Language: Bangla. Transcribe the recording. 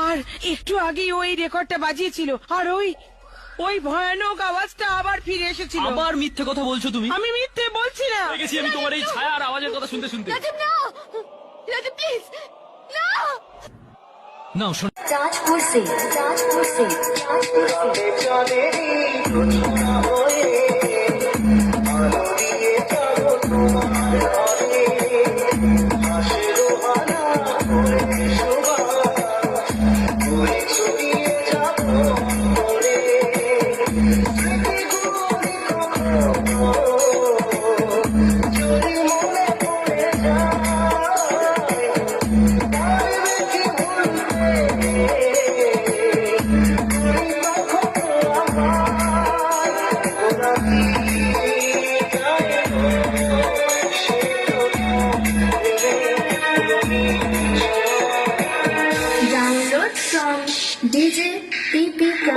আর একটু আগে ওই রেকর্ডটা বাজিয়েছিল, আর ওই ভয়ানক আওয়াজটা আবার ফিরে এসেছিল। আবার মিথ্যে কথা বলছো তুমি। আমি মিথ্যে বলছি না। দেখেছি আমি তোমার এই ছায়া আর আওয়াজের কথা শুনতে শুনতে। রাজীব না, রাজীব প্লিজ না। নাও শোনো। जाजपुर से जाजपुर से जाजपुर Download from djpp.in